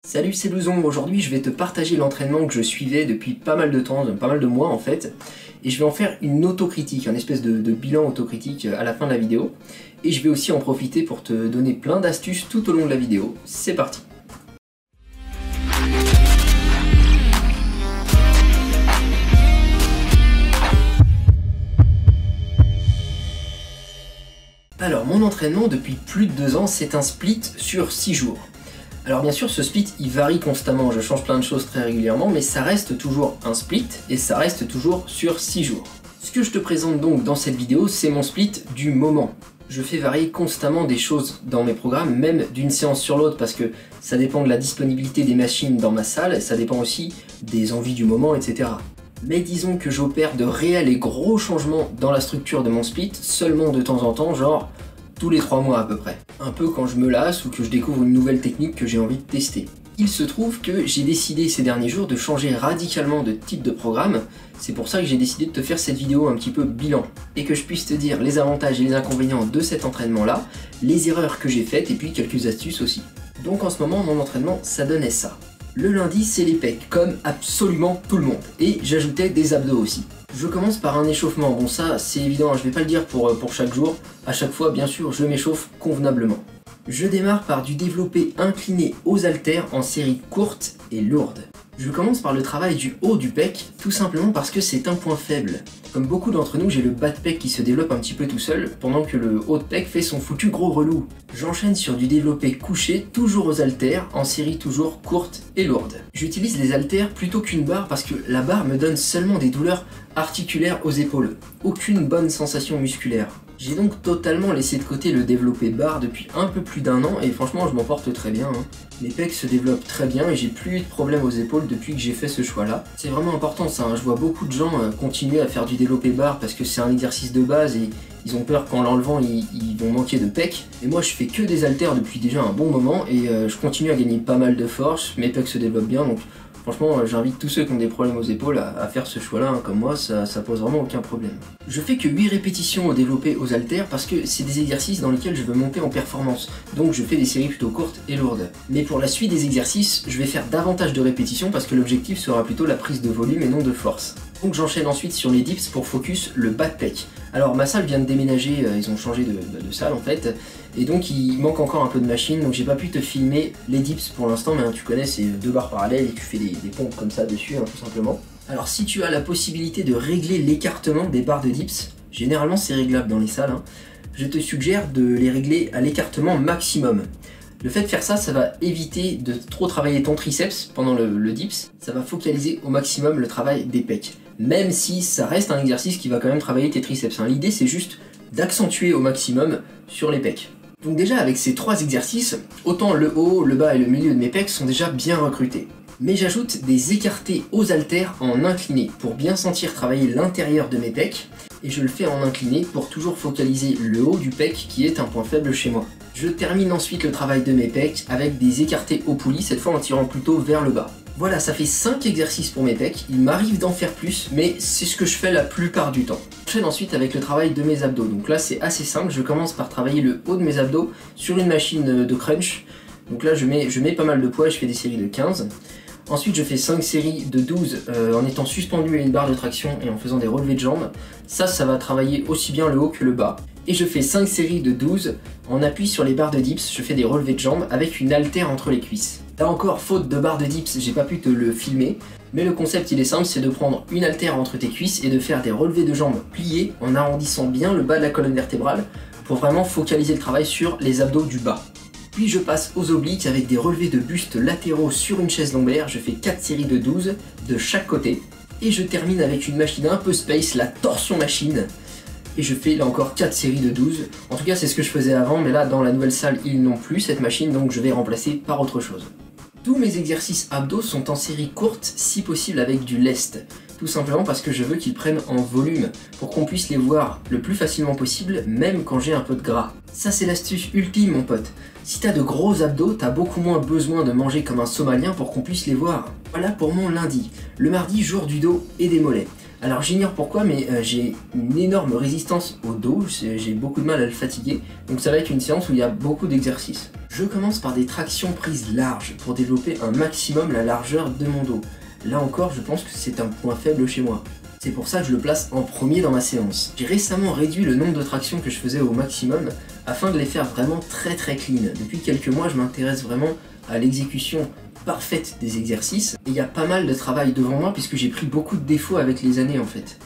Salut, c'est Louzon. Aujourd'hui je vais te partager l'entraînement que je suivais depuis pas mal de temps, pas mal de mois en fait, et je vais en faire une autocritique, un espèce de bilan autocritique à la fin de la vidéo, et je vais aussi en profiter pour te donner plein d'astuces tout au long de la vidéo. C'est parti. Alors mon entraînement depuis plus de 2 ans, c'est un split sur 6 jours. Alors bien sûr ce split il varie constamment, je change plein de choses très régulièrement, mais ça reste toujours un split et ça reste toujours sur 6 jours. Ce que je te présente donc dans cette vidéo, c'est mon split du moment. Je fais varier constamment des choses dans mes programmes, même d'une séance sur l'autre, parce que ça dépend de la disponibilité des machines dans ma salle, ça dépend aussi des envies du moment, etc. Mais disons que j'opère de réels et gros changements dans la structure de mon split seulement de temps en temps, genre tous les 3 mois à peu près. Un peu quand je me lasse ou que je découvre une nouvelle technique que j'ai envie de tester. Il se trouve que j'ai décidé ces derniers jours de changer radicalement de type de programme, c'est pour ça que j'ai décidé de te faire cette vidéo un petit peu bilan, et que je puisse te dire les avantages et les inconvénients de cet entraînement-là, les erreurs que j'ai faites et puis quelques astuces aussi. Donc en ce moment, mon entraînement, ça donnait ça. Le lundi, c'est les pecs, comme absolument tout le monde, et j'ajoutais des abdos aussi. Je commence par un échauffement, bon ça c'est évident, je vais pas le dire pour chaque jour, à chaque fois bien sûr je m'échauffe convenablement. Je démarre par du développé incliné aux haltères en série courte et lourde. Je commence par le travail du haut du pec, tout simplement parce que c'est un point faible. Comme beaucoup d'entre nous, j'ai le bas de pec qui se développe un petit peu tout seul, pendant que le haut de pec fait son foutu gros relou. J'enchaîne sur du développé couché, toujours aux haltères, en série toujours courte et lourde. J'utilise les haltères plutôt qu'une barre parce que la barre me donne seulement des douleurs articulaires aux épaules, aucune bonne sensation musculaire. J'ai donc totalement laissé de côté le développé barre depuis un peu plus d'1 an et franchement je m'en porte très bien. Mes pecs se développent très bien et j'ai plus eu de problème aux épaules depuis que j'ai fait ce choix là. C'est vraiment important ça, je vois beaucoup de gens continuer à faire du développé barre parce que c'est un exercice de base et ils ont peur qu'en l'enlevant ils vont manquer de pecs. Et moi je fais que des haltères depuis déjà un bon moment et je continue à gagner pas mal de force, mes pecs se développent bien donc franchement, j'invite tous ceux qui ont des problèmes aux épaules à faire ce choix-là, comme moi, ça pose vraiment aucun problème. Je fais que 8 répétitions au développé aux haltères parce que c'est des exercices dans lesquels je veux monter en performance, donc je fais des séries plutôt courtes et lourdes. Mais pour la suite des exercices, je vais faire davantage de répétitions parce que l'objectif sera plutôt la prise de volume et non de force. Donc j'enchaîne ensuite sur les dips pour focus le bas de pec. Alors ma salle vient de déménager, ils ont changé de salle en fait, et donc il manque encore un peu de machine, donc j'ai pas pu te filmer les dips pour l'instant, mais tu connais, c'est 2 barres parallèles et tu fais des pompes comme ça dessus, tout simplement. Alors si tu as la possibilité de régler l'écartement des barres de dips, généralement c'est réglable dans les salles, je te suggère de les régler à l'écartement maximum. Le fait de faire ça, ça va éviter de trop travailler ton triceps pendant le dips, ça va focaliser au maximum le travail des pecs. Même si ça reste un exercice qui va quand même travailler tes triceps. L'idée c'est juste d'accentuer au maximum sur les pecs. Donc déjà avec ces 3 exercices, autant le haut, le bas et le milieu de mes pecs sont déjà bien recrutés. Mais j'ajoute des écartés aux haltères en incliné pour bien sentir travailler l'intérieur de mes pecs. Et je le fais en incliné pour toujours focaliser le haut du pec qui est un point faible chez moi. Je termine ensuite le travail de mes pecs avec des écartés au poulie, cette fois en tirant plutôt vers le bas. Voilà, ça fait 5 exercices pour mes pecs, il m'arrive d'en faire plus, mais c'est ce que je fais la plupart du temps. J'enchaîne ensuite avec le travail de mes abdos, donc là c'est assez simple, je commence par travailler le haut de mes abdos sur une machine de crunch. Donc là je mets pas mal de poids et je fais des séries de 15. Ensuite je fais 5 séries de 12 en étant suspendu à une barre de traction et en faisant des relevés de jambes. Ça va travailler aussi bien le haut que le bas. Et je fais 5 séries de 12 en appui sur les barres de dips, je fais des relevés de jambes avec une haltère entre les cuisses. Là encore, faute de barre de dips, j'ai pas pu te le filmer, mais le concept il est simple, c'est de prendre une haltère entre tes cuisses et de faire des relevés de jambes pliés en arrondissant bien le bas de la colonne vertébrale pour vraiment focaliser le travail sur les abdos du bas. Puis je passe aux obliques avec des relevés de buste latéraux sur une chaise lombaire, je fais 4 séries de 12 de chaque côté. Et je termine avec une machine un peu space, la torsion machine. Et je fais là encore 4 séries de 12. En tout cas c'est ce que je faisais avant, mais là dans la nouvelle salle ils n'ont plus cette machine, donc je vais remplacer par autre chose. Tous mes exercices abdos sont en série courte, si possible avec du lest. Tout simplement parce que je veux qu'ils prennent en volume, pour qu'on puisse les voir le plus facilement possible, même quand j'ai un peu de gras. Ça c'est l'astuce ultime mon pote. Si t'as de gros abdos, t'as beaucoup moins besoin de manger comme un somalien pour qu'on puisse les voir. Voilà pour mon lundi. Le mardi, jour du dos et des mollets. Alors j'ignore pourquoi, mais j'ai une énorme résistance au dos, j'ai beaucoup de mal à le fatiguer, donc ça va être une séance où il y a beaucoup d'exercices. Je commence par des tractions prises larges pour développer un maximum la largeur de mon dos. Là encore, je pense que c'est un point faible chez moi. C'est pour ça que je le place en premier dans ma séance. J'ai récemment réduit le nombre de tractions que je faisais au maximum afin de les faire vraiment très clean. Depuis quelques mois, je m'intéresse vraiment à l'exécution parfaite des exercices et il y a pas mal de travail devant moi puisque j'ai pris beaucoup de défauts avec les années en fait.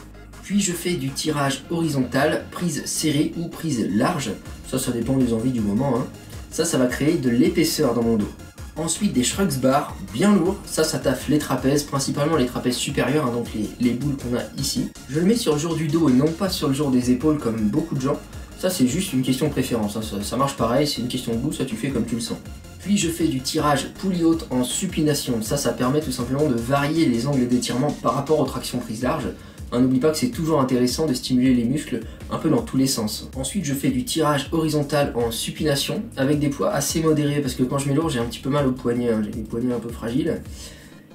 Puis je fais du tirage horizontal, prise serrée ou prise large, ça dépend des envies du moment, hein. Ça va créer de l'épaisseur dans mon dos. Ensuite des shrugs bars bien lourds, ça taffe les trapèzes, principalement les trapèzes supérieurs, hein, donc les boules qu'on a ici. Je le mets sur le jour du dos et non pas sur le jour des épaules comme beaucoup de gens. Ça c'est juste une question de préférence, hein. Ça marche pareil, c'est une question de goût, ça tu fais comme tu le sens. Puis je fais du tirage poulie haute en supination, ça permet tout simplement de varier les angles d'étirement par rapport aux tractions prises larges. N'oublie pas que c'est toujours intéressant de stimuler les muscles un peu dans tous les sens. Ensuite je fais du tirage horizontal en supination avec des poids assez modérés parce que quand je mets lourd j'ai un petit peu mal au poignet, hein, j'ai les poignets un peu fragiles.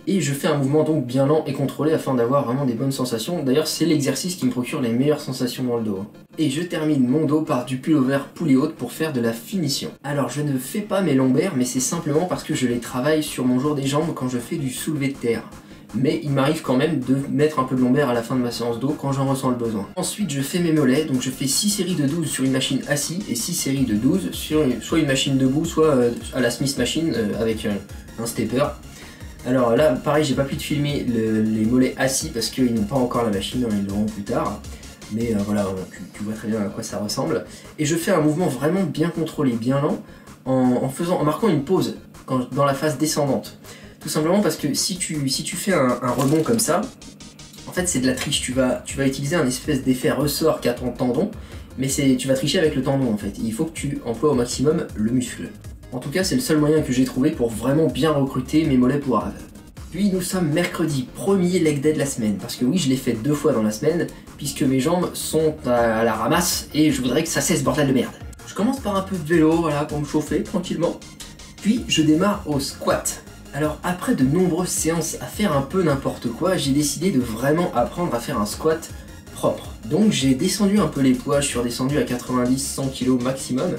Et je fais un mouvement donc bien lent et contrôlé afin d'avoir vraiment des bonnes sensations. D'ailleurs c'est l'exercice qui me procure les meilleures sensations dans le dos. Et je termine mon dos par du pullover poulie haute pour faire de la finition. Alors je ne fais pas mes lombaires mais c'est simplement parce que je les travaille sur mon jour des jambes quand je fais du soulevé de terre. Mais il m'arrive quand même de mettre un peu de lombaire à la fin de ma séance dos quand j'en ressens le besoin. Ensuite je fais mes mollets, donc je fais 6 séries de 12 sur une machine assise et 6 séries de 12 sur soit une machine debout, soit à la Smith Machine avec un stepper. Alors là, pareil, j'ai pas pu te filmer les mollets assis parce qu'ils n'ont pas encore la machine, hein, ils l'auront plus tard. Mais voilà, tu vois très bien à quoi ça ressemble. Et je fais un mouvement vraiment bien contrôlé, bien lent, en marquant une pause dans la phase descendante. Tout simplement parce que si tu fais un rebond comme ça, en fait c'est de la triche. Tu vas utiliser un espèce d'effet ressort qu'a ton tendon, mais tu vas tricher avec le tendon en fait. Il faut que tu emploies au maximum le muscle. En tout cas, c'est le seul moyen que j'ai trouvé pour vraiment bien recruter mes mollets poiraves. Puis nous sommes mercredi, premier leg day de la semaine, parce que oui, je l'ai fait 2 fois dans la semaine, puisque mes jambes sont à la ramasse et je voudrais que ça cesse, bordel de merde. Je commence par un peu de vélo, voilà, pour me chauffer tranquillement. Puis je démarre au squat. Alors après de nombreuses séances à faire un peu n'importe quoi, j'ai décidé de vraiment apprendre à faire un squat propre. Donc j'ai descendu un peu les poids, je suis redescendu à 90-100 kg maximum,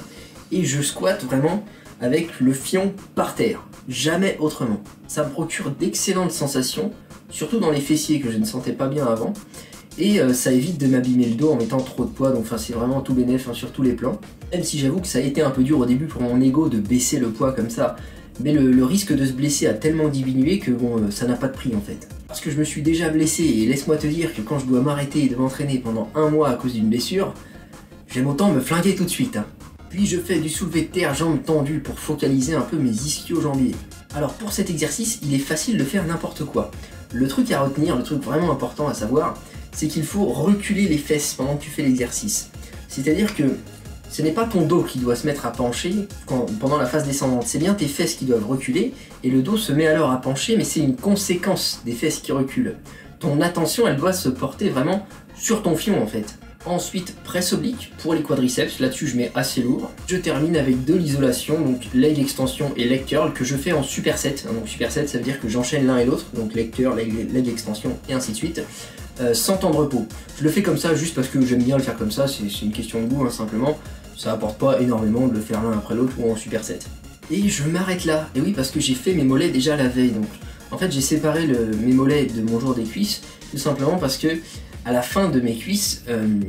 et je squatte vraiment avec le fion par terre, jamais autrement. Ça me procure d'excellentes sensations, surtout dans les fessiers que je ne sentais pas bien avant, et ça évite de m'abîmer le dos en mettant trop de poids, donc c'est vraiment tout bénef sur tous les plans. Même si j'avoue que ça a été un peu dur au début pour mon ego de baisser le poids comme ça, mais le risque de se blesser a tellement diminué que bon, ça n'a pas de prix en fait. Parce que je me suis déjà blessé, et laisse-moi te dire que quand je dois m'arrêter de m'entraîner pendant 1 mois à cause d'une blessure, j'aime autant me flinguer tout de suite, hein. Puis je fais du soulevé de terre jambes tendues pour focaliser un peu mes ischio-jambiers. Alors pour cet exercice, il est facile de faire n'importe quoi. Le truc à retenir, le truc vraiment important à savoir, c'est qu'il faut reculer les fesses pendant que tu fais l'exercice. C'est-à-dire que ce n'est pas ton dos qui doit se mettre à pencher pendant la phase descendante, c'est bien tes fesses qui doivent reculer, et le dos se met alors à pencher, mais c'est une conséquence des fesses qui reculent. Ton attention, elle doit se porter vraiment sur ton fion en fait. Ensuite, presse oblique pour les quadriceps, là-dessus je mets assez lourd. Je termine avec de l'isolation, donc leg extension et leg curl que je fais en superset. Donc superset, ça veut dire que j'enchaîne l'un et l'autre, donc leg curl, leg extension et ainsi de suite, sans temps de repos. Je le fais comme ça juste parce que j'aime bien le faire comme ça, c'est une question de goût hein, simplement. Ça apporte pas énormément de le faire l'un après l'autre ou en superset. Et je m'arrête là, et oui parce que j'ai fait mes mollets déjà la veille, donc en fait j'ai séparé mes mollets de mon jour des cuisses, tout simplement parce que à la fin de mes cuisses,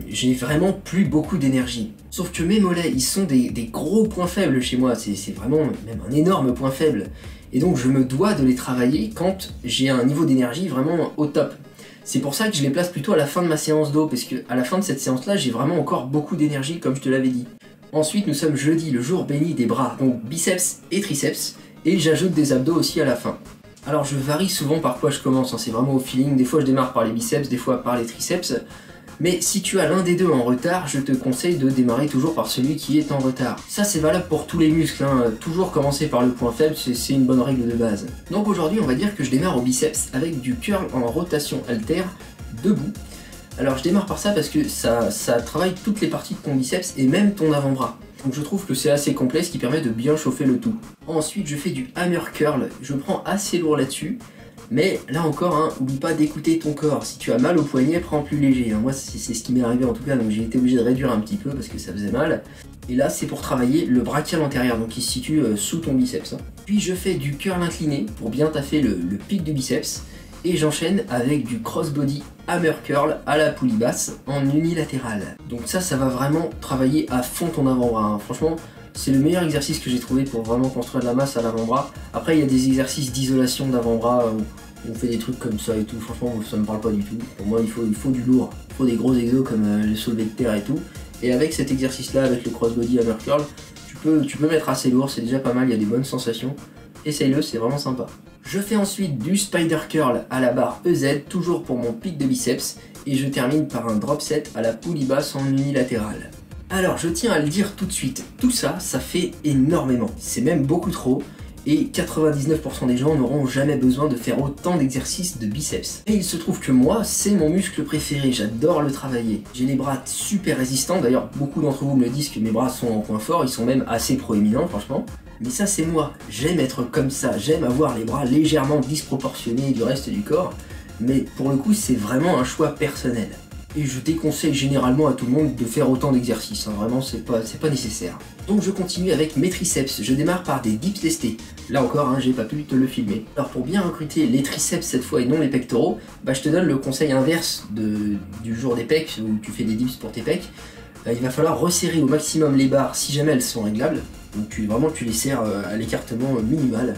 j'ai vraiment plus beaucoup d'énergie. Sauf que mes mollets, ils sont des gros points faibles chez moi, c'est vraiment même un énorme point faible. Et donc je me dois de les travailler quand j'ai un niveau d'énergie vraiment au top. C'est pour ça que je les place plutôt à la fin de ma séance d'eau, parce qu'à la fin de cette séance-là, j'ai vraiment encore beaucoup d'énergie, comme je te l'avais dit. Ensuite, nous sommes jeudi, le jour béni des bras, donc biceps et triceps, et j'ajoute des abdos aussi à la fin. Alors je varie souvent par quoi je commence, hein, c'est vraiment au feeling, des fois je démarre par les biceps, des fois par les triceps, mais si tu as l'un des deux en retard, je te conseille de démarrer toujours par celui qui est en retard. Ça c'est valable pour tous les muscles, hein, toujours commencer par le point faible, c'est une bonne règle de base. Donc aujourd'hui on va dire que je démarre au biceps avec du curl en rotation haltère, debout. Alors je démarre par ça parce que ça travaille toutes les parties de ton biceps et même ton avant-bras. Donc je trouve que c'est assez complet, ce qui permet de bien chauffer le tout. Ensuite je fais du hammer curl, je prends assez lourd là-dessus, Mais là encore, hein, oublie pas d'écouter ton corps. Si tu as mal au poignet, prends plus léger. Moi, c'est ce qui m'est arrivé en tout cas, donc j'ai été obligé de réduire un petit peu parce que ça faisait mal. Et là, c'est pour travailler le brachial antérieur, donc il se situe sous ton biceps. Puis je fais du curl incliné pour bien taffer le pic du biceps. Et j'enchaîne avec du crossbody hammer curl à la poulie basse en unilatéral. Donc ça va vraiment travailler à fond ton avant-bras. Hein. Franchement, c'est le meilleur exercice que j'ai trouvé pour vraiment construire de la masse à l'avant-bras. Après, il y a des exercices d'isolation d'avant-bras où on fait des trucs comme ça et tout. Franchement, ça me parle pas du tout. Pour moi, il faut du lourd. Il faut des gros exos comme le soulevé de terre et tout. Et avec cet exercice-là, avec le crossbody hammer curl, tu peux mettre assez lourd. C'est déjà pas mal, il y a des bonnes sensations. Essaye-le, c'est vraiment sympa. Je fais ensuite du spider curl à la barre EZ, toujours pour mon pic de biceps, et je termine par un drop set à la poulie basse en unilatéral. Alors je tiens à le dire tout de suite, tout ça, ça fait énormément, c'est même beaucoup trop, et 99% des gens n'auront jamais besoin de faire autant d'exercices de biceps. Et il se trouve que moi, c'est mon muscle préféré, j'adore le travailler. J'ai les bras super résistants, d'ailleurs beaucoup d'entre vous me disent que mes bras sont en point fort, ils sont même assez proéminents franchement. Mais ça c'est moi, j'aime être comme ça, j'aime avoir les bras légèrement disproportionnés du reste du corps, mais pour le coup c'est vraiment un choix personnel. Et je déconseille généralement à tout le monde de faire autant d'exercices, hein. Vraiment c'est pas nécessaire. Donc je continue avec mes triceps, je démarre par des dips lestés. Là encore, hein, j'ai pas pu te le filmer. Alors pour bien recruter les triceps cette fois et non les pectoraux, je te donne le conseil inverse du jour des pecs, où tu fais des dips pour tes pecs. Il va falloir resserrer au maximum les barres si jamais elles sont réglables. Donc tu les serres à l'écartement minimal.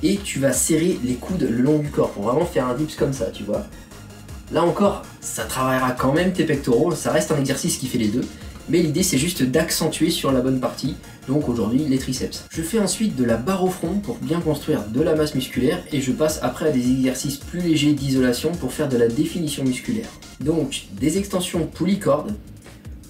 Et tu vas serrer les coudes le long du corps pour vraiment faire un dips comme ça, tu vois. Là encore, ça travaillera quand même tes pectoraux, ça reste un exercice qui fait les deux. Mais l'idée c'est juste d'accentuer sur la bonne partie, donc aujourd'hui les triceps. Je fais ensuite de la barre au front pour bien construire de la masse musculaire et je passe après à des exercices plus légers d'isolation pour faire de la définition musculaire. Donc des extensions poulie corde,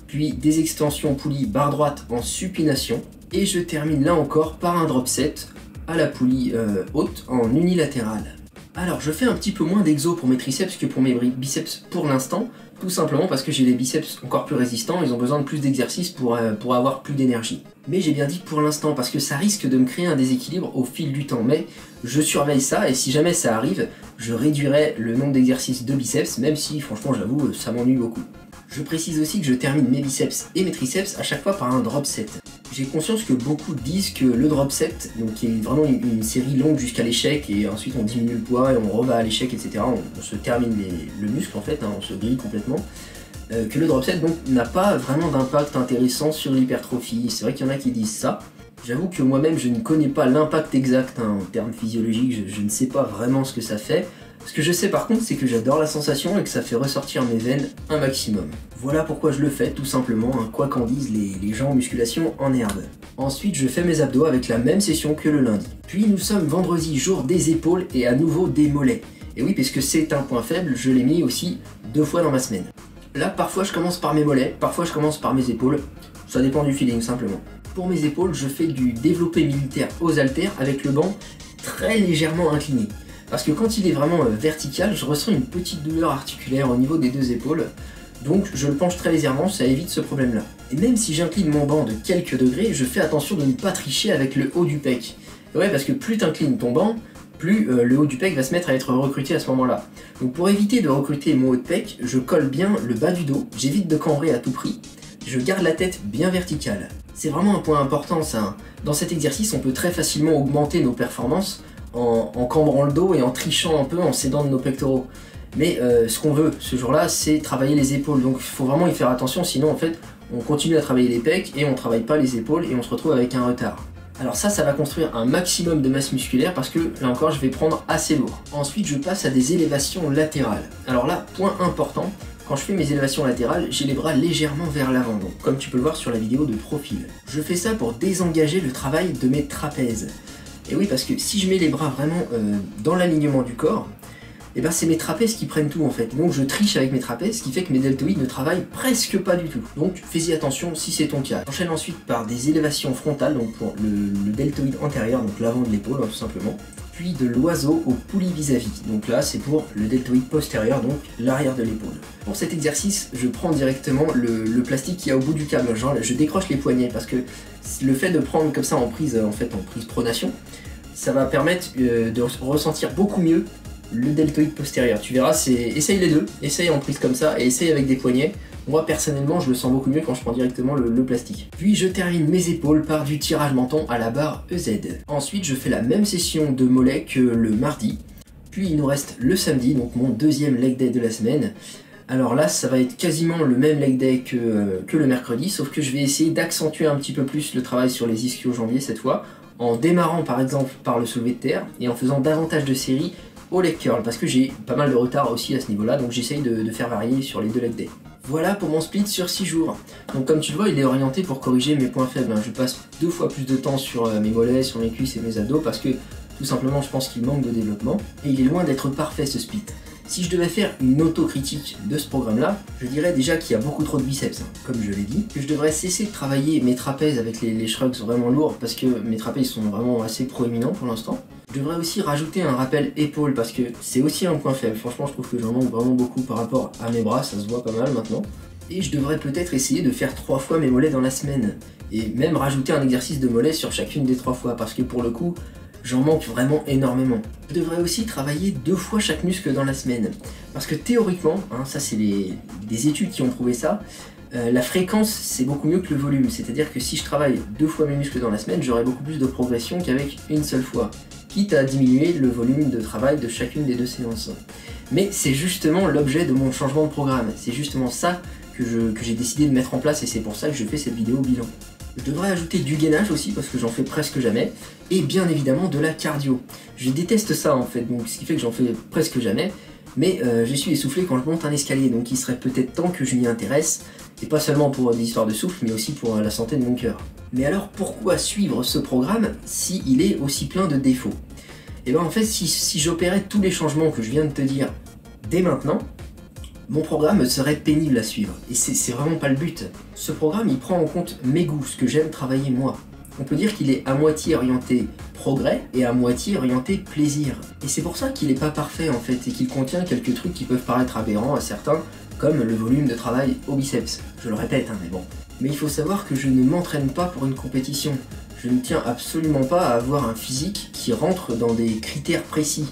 puis des extensions poulie barre droite en supination, et je termine là encore par un drop set à la poulie haute en unilatéral. Alors je fais un petit peu moins d'exo pour mes triceps que pour mes biceps pour l'instant, tout simplement parce que j'ai des biceps encore plus résistants, ils ont besoin de plus d'exercice pour avoir plus d'énergie. Mais j'ai bien dit pour l'instant parce que ça risque de me créer un déséquilibre au fil du temps, mais je surveille ça et si jamais ça arrive, je réduirai le nombre d'exercices de biceps, même si franchement j'avoue ça m'ennuie beaucoup. Je précise aussi que je termine mes biceps et mes triceps à chaque fois par un drop set. J'ai conscience que beaucoup disent que le drop set, donc qui est vraiment une série longue jusqu'à l'échec et ensuite on diminue le poids et on rebat à l'échec, etc. On se termine le muscle en fait, hein, on se grille complètement. Que le drop set donc n'a pas vraiment d'impact intéressant sur l'hypertrophie. C'est vrai qu'il y en a qui disent ça. J'avoue que moi-même je ne connais pas l'impact exact hein, en termes physiologiques, je ne sais pas vraiment ce que ça fait. Ce que je sais par contre, c'est que j'adore la sensation et que ça fait ressortir mes veines un maximum. Voilà pourquoi je le fais, tout simplement, hein, quoi qu'en disent les gens en musculation en herbe. Ensuite, je fais mes abdos avec la même session que le lundi. Puis nous sommes vendredi, jour des épaules et à nouveau des mollets. Et oui, puisque c'est un point faible, je l'ai mis aussi 2 fois dans ma semaine. Là, parfois je commence par mes mollets, parfois je commence par mes épaules. Ça dépend du feeling, simplement. Pour mes épaules, je fais du développé militaire aux haltères avec le banc très légèrement incliné. Parce que quand il est vraiment vertical, je ressens une petite douleur articulaire au niveau des 2 épaules. Donc je le penche très légèrement, ça évite ce problème-là. Et même si j'incline mon banc de quelques degrés, je fais attention de ne pas tricher avec le haut du pec. Ouais, parce que plus tu inclines ton banc, plus le haut du pec va se mettre à être recruté à ce moment-là. Donc pour éviter de recruter mon haut de pec, je colle bien le bas du dos, j'évite de cambrer à tout prix, je garde la tête bien verticale. C'est vraiment un point important ça, hein. Dans cet exercice, on peut très facilement augmenter nos performances en cambrant le dos et en trichant un peu, en s'aidant de nos pectoraux. Mais ce qu'on veut ce jour-là, c'est travailler les épaules. Donc il faut vraiment y faire attention, sinon en fait, on continue à travailler les pecs et on travaille pas les épaules et on se retrouve avec un retard. Alors ça va construire un maximum de masse musculaire parce que là encore, je vais prendre assez lourd. Ensuite, je passe à des élévations latérales. Alors là, point important, quand je fais mes élévations latérales, j'ai les bras légèrement vers l'avant, donc comme tu peux le voir sur la vidéo de profil. Je fais ça pour désengager le travail de mes trapèzes. Et oui, parce que si je mets les bras vraiment dans l'alignement du corps, et ben c'est mes trapèzes qui prennent tout en fait. Donc je triche avec mes trapèzes, ce qui fait que mes deltoïdes ne travaillent presque pas du tout. Donc fais-y attention si c'est ton cas. J'enchaîne ensuite par des élévations frontales, donc pour le deltoïde antérieur, donc l'avant de l'épaule tout simplement. Puis de l'oiseau au poulie vis-à-vis. Donc là c'est pour le deltoïde postérieur, donc l'arrière de l'épaule. Pour cet exercice, je prends directement le plastique qui est au bout du câble. Genre, je décroche les poignets parce que le fait de prendre comme ça en prise pronation, ça va permettre de ressentir beaucoup mieux le deltoïde postérieur. Tu verras, essaye les deux, essaye en prise comme ça et essaye avec des poignets. Moi personnellement je le sens beaucoup mieux quand je prends directement le plastique. Puis je termine mes épaules par du tirage menton à la barre EZ. Ensuite je fais la même session de mollets que le mardi. Puis il nous reste le samedi, donc mon deuxième leg day de la semaine. Alors là ça va être quasiment le même leg day que le mercredi, sauf que je vais essayer d'accentuer un petit peu plus le travail sur les ischio-jambiers cette fois, en démarrant par exemple par le soulevé de terre et en faisant davantage de séries au leg curl, parce que j'ai pas mal de retard aussi à ce niveau là, donc j'essaye de faire varier sur les deux leg days. Voilà pour mon split sur 6 jours. Donc comme tu le vois, il est orienté pour corriger mes points faibles. Je passe 2 fois plus de temps sur mes mollets, sur mes cuisses et mes abdos parce que tout simplement je pense qu'il manque de développement. Et il est loin d'être parfait ce split. Si je devais faire une autocritique de ce programme-là, je dirais déjà qu'il y a beaucoup trop de biceps, comme je l'ai dit, que je devrais cesser de travailler mes trapèzes avec les shrugs vraiment lourds parce que mes trapèzes sont vraiment assez proéminents pour l'instant. Je devrais aussi rajouter un rappel épaule parce que c'est aussi un point faible. Franchement, je trouve que j'en manque vraiment beaucoup par rapport à mes bras, ça se voit pas mal maintenant. Et je devrais peut-être essayer de faire 3 fois mes mollets dans la semaine. Et même rajouter un exercice de mollet sur chacune des 3 fois parce que pour le coup, j'en manque vraiment énormément. Je devrais aussi travailler 2 fois chaque muscle dans la semaine. Parce que théoriquement, ça c'est des études qui ont prouvé ça, la fréquence c'est beaucoup mieux que le volume. C'est-à-dire que si je travaille 2 fois mes muscles dans la semaine, j'aurai beaucoup plus de progression qu'avec une seule fois. Quitte à diminuer le volume de travail de chacune des 2 séances. Mais c'est justement l'objet de mon changement de programme. C'est justement ça que j'ai décidé de mettre en place et c'est pour ça que je fais cette vidéo bilan. Je devrais ajouter du gainage aussi parce que j'en fais presque jamais, et bien évidemment de la cardio. Je déteste ça en fait, donc ce qui fait que j'en fais presque jamais, mais je suis essoufflé quand je monte un escalier, donc il serait peut-être temps que je m'y intéresse, et pas seulement pour des histoires de souffle, mais aussi pour la santé de mon cœur. Mais alors pourquoi suivre ce programme s'il est aussi plein de défauts? Et bien en fait si j'opérais tous les changements que je viens de te dire dès maintenant, mon programme serait pénible à suivre, et c'est vraiment pas le but. Ce programme il prend en compte mes goûts, ce que j'aime travailler moi. On peut dire qu'il est à moitié orienté progrès et à moitié orienté plaisir. Et c'est pour ça qu'il est pas parfait en fait, et qu'il contient quelques trucs qui peuvent paraître aberrants à certains, comme le volume de travail au biceps. Je le répète, mais bon. Mais il faut savoir que je ne m'entraîne pas pour une compétition. Je ne tiens absolument pas à avoir un physique qui rentre dans des critères précis,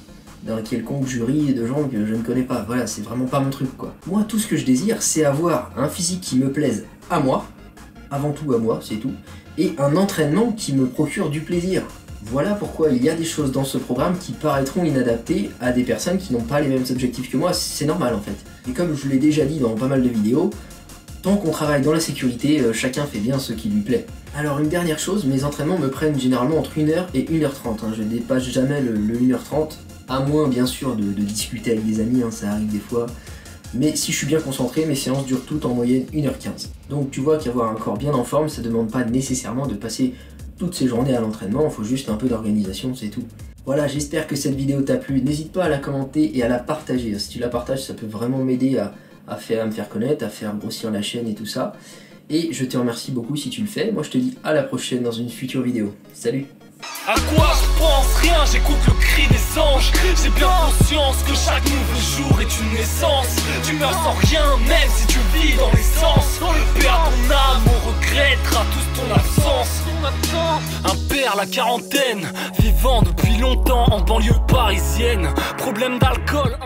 d'un quelconque jury de gens que je ne connais pas. Voilà, c'est vraiment pas mon truc quoi. Moi, tout ce que je désire, c'est avoir un physique qui me plaise à moi, avant tout à moi, c'est tout, et un entraînement qui me procure du plaisir. Voilà pourquoi il y a des choses dans ce programme qui paraîtront inadaptées à des personnes qui n'ont pas les mêmes objectifs que moi, c'est normal en fait. Et comme je l'ai déjà dit dans pas mal de vidéos, tant qu'on travaille dans la sécurité, chacun fait bien ce qui lui plaît. Alors une dernière chose, mes entraînements me prennent généralement entre 1h et 1h30, je dépasse jamais le 1h30, à moins bien sûr de discuter avec des amis, ça arrive des fois. Mais si je suis bien concentré, mes séances durent toutes en moyenne 1h15. Donc tu vois qu'avoir un corps bien en forme, ça demande pas nécessairement de passer toutes ces journées à l'entraînement, il faut juste un peu d'organisation, c'est tout. Voilà, j'espère que cette vidéo t'a plu, n'hésite pas à la commenter et à la partager. Si tu la partages, ça peut vraiment m'aider à me faire connaître, à faire grossir la chaîne et tout ça. Et je te remercie beaucoup si tu le fais. Moi je te dis à la prochaine dans une future vidéo. Salut! À quoi je pense? Rien, j'écoute le cri des anges. J'ai bien conscience que chaque nouveau jour est une naissance. Tu meurs sans rien, même si tu vis dans l'essence. Père ton âme, on regrettera tous ton absence. Un père, la quarantaine, vivant depuis longtemps en banlieue parisienne. Problème d'alcool.